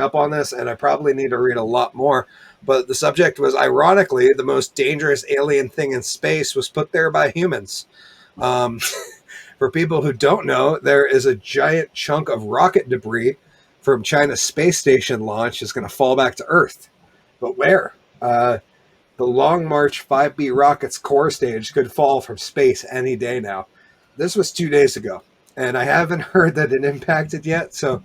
up on this, and I probably need to read a lot more. But the subject was, ironically, the most dangerous alien thing in space was put there by humans. Um, for people who don't know, there is a giant chunk of rocket debris from China's space station launch is going to fall back to Earth. But where? The Long March 5B rocket's core stage could fall from space any day now. This was 2 days ago, and I haven't heard that it impacted yet, so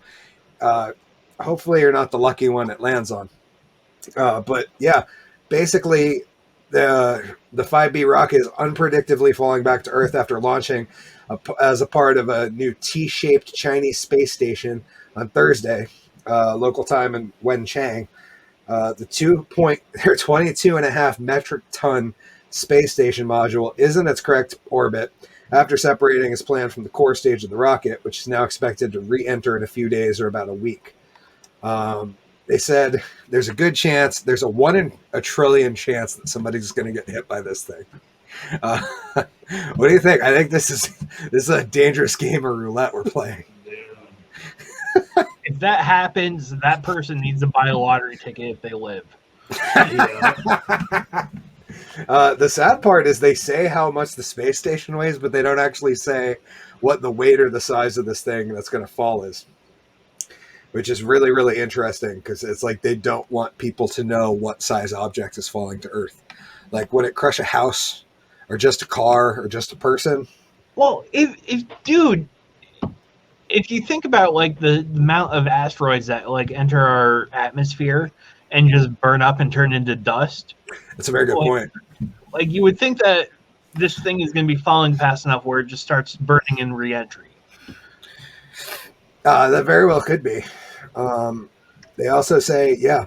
hopefully you're not the lucky one it lands on. But yeah, basically the 5B rocket is unpredictably falling back to Earth after launching as a part of a new T-shaped Chinese space station on Thursday, local time in Wenchang. The 22.5 metric ton space station module is in its correct orbit after separating as planned from the core stage of the rocket, which is now expected to re-enter in a few days or about a week. They said there's a good chance, there's a 1 in a trillion chance that somebody's going to get hit by this thing. What do you think? I think this is a dangerous game of roulette we're playing. If that happens, that person needs to buy a lottery ticket if they live. The sad part is they say how much the space station weighs, but they don't actually say what the weight or the size of this thing that's going to fall is, which is really, really interesting because it's like they don't want people to know what size object is falling to Earth. Like, would it crush a house or just a car or just a person? Well, if you think about like the amount of asteroids that like enter our atmosphere and just burn up and turn into dust, that's a very good point. Like you would think that this thing is going to be falling fast enough where it just starts burning in re-entry. That very well could be. They also say, yeah,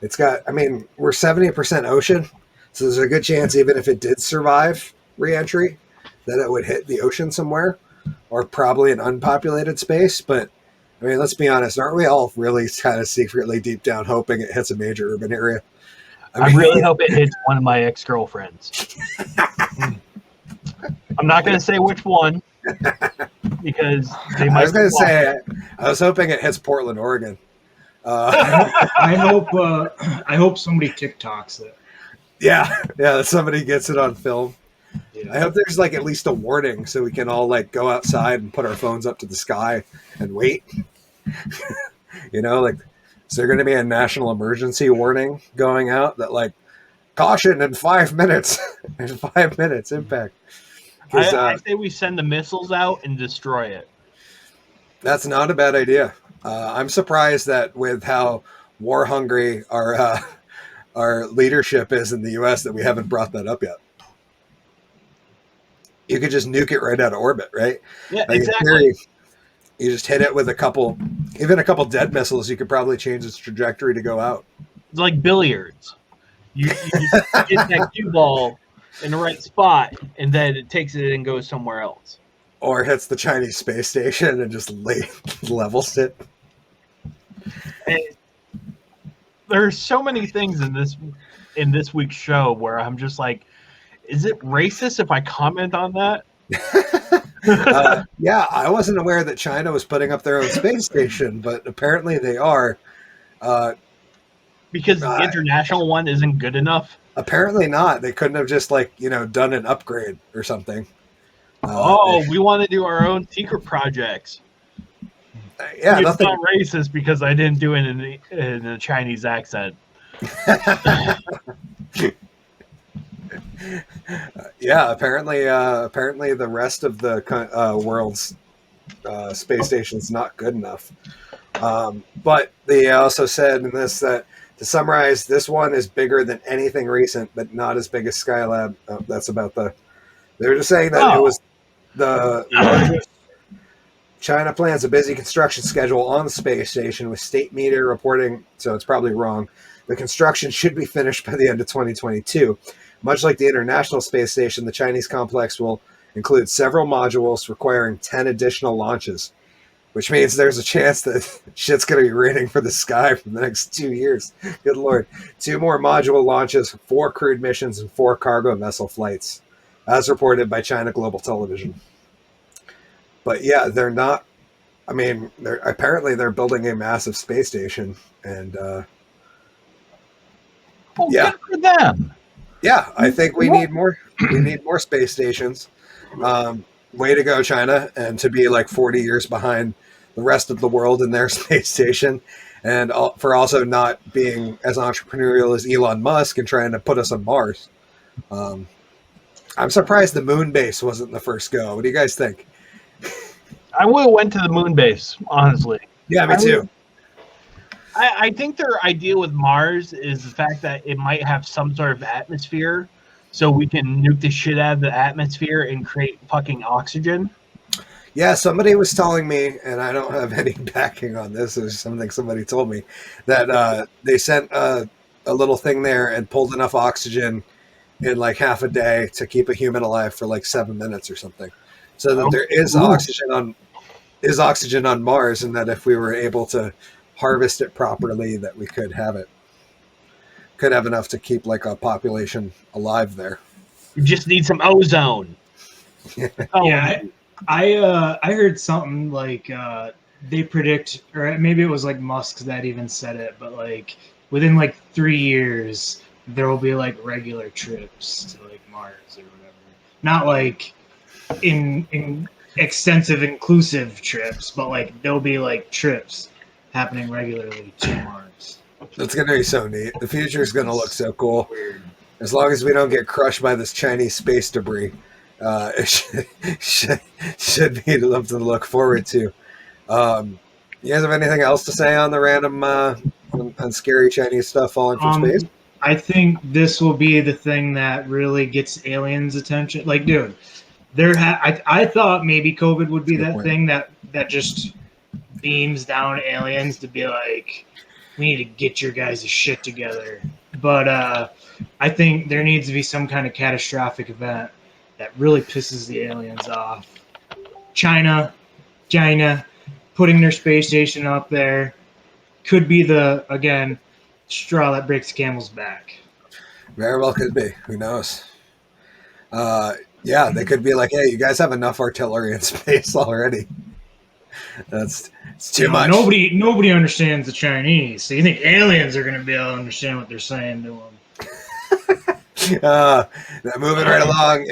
it's got. I mean, we're 70% ocean, so there's a good chance even if it did survive re-entry, that it would hit the ocean somewhere. Or probably an unpopulated space, but I mean, let's be honest, aren't we all really kind of secretly deep down hoping it hits a major urban area? I really hope it hits one of my ex-girlfriends. I'm not going to say which one because they might. I was going to say, I was hoping it hits Portland, Oregon. I hope somebody TikToks it. Yeah, that somebody gets it on film. Yeah. I hope there's like at least a warning so we can all like go outside and put our phones up to the sky and wait. Like, is there going to be a national emergency warning going out that like caution in 5 minutes, in 5 minutes impact? I say we send the missiles out and destroy it. That's not a bad idea. I'm surprised that with how war hungry our leadership is in the U.S. that we haven't brought that up yet. You could just nuke it right out of orbit, right? Yeah, like exactly. In theory, you just hit it with a couple dead missiles. You could probably change its trajectory to go out. It's like billiards. You just get that cue ball in the right spot, and then it takes it and goes somewhere else. Or hits the Chinese space station and just levels it. And there's so many things in this week's show where I'm just like, is it racist if I comment on that? Yeah, I wasn't aware that China was putting up their own space station, but apparently they are. Because the international one isn't good enough? Apparently not. They couldn't have just done an upgrade or something. We want to do our own secret projects. Yeah, it's not racist because I didn't do it in a Chinese accent. Yeah, apparently the rest of the world's space station is not good enough. But they also said in this that, to summarize, this one is bigger than anything recent, but not as big as Skylab. That's about they were just saying that it was the largest. China plans a busy construction schedule on the space station with state media reporting, so it's probably wrong. The construction should be finished by the end of 2022. Much like the International Space Station, the Chinese complex will include several modules requiring 10 additional launches, which means there's a chance that shit's going to be raining for the sky for the next 2 years. Good Lord. 2 more module launches, 4 crewed missions, and 4 cargo vessel flights, as reported by China Global Television. But yeah, they're not. I mean, apparently they're building a massive space station. And Well, yeah. good for them. yeah, I think we need more. We need more space stations. Way to go, China, and to be like 40 years behind the rest of the world in their space station, and for also not being as entrepreneurial as Elon Musk and trying to put us on Mars. I'm surprised the moon base wasn't the first go. What do you guys think? I would have went to the moon base, honestly. Yeah, me too. I think their idea with Mars is the fact that it might have some sort of atmosphere, so we can nuke the shit out of the atmosphere and create fucking oxygen. Yeah, somebody was telling me, and I don't have any backing on this. It was something somebody told me that they sent a little thing there and pulled enough oxygen in like half a day to keep a human alive for like 7 minutes or something. So that there is oxygen on Mars, and that if we were able to harvest it properly, that we could have enough to keep like a population alive there. You just need some ozone. Yeah, I heard something like they predict, or maybe it was like Musk that even said it, but like within like 3 years there will be like regular trips to like Mars or whatever. Not like in extensive inclusive trips, but like there'll be like trips happening regularly to Mars. That's gonna be so neat. The future is gonna look so cool. Weird. As long as we don't get crushed by this Chinese space debris, it should be something to look forward to. You guys have anything else to say on the random on scary Chinese stuff falling from space? I think this will be the thing that really gets aliens' attention. Like, dude, I thought maybe COVID would be that thing that just beams down aliens to be like, we need to get your guys' shit together. But I think there needs to be some kind of catastrophic event that really pisses the aliens off. China putting their space station up there could be the, again, straw that breaks the camel's back. Very well could be. Who knows? Yeah, they could be like, hey, you guys have enough artillery in space already. It's too much. Nobody understands the Chinese, so you think aliens are going to be able to understand what they're saying to them? Moving right along.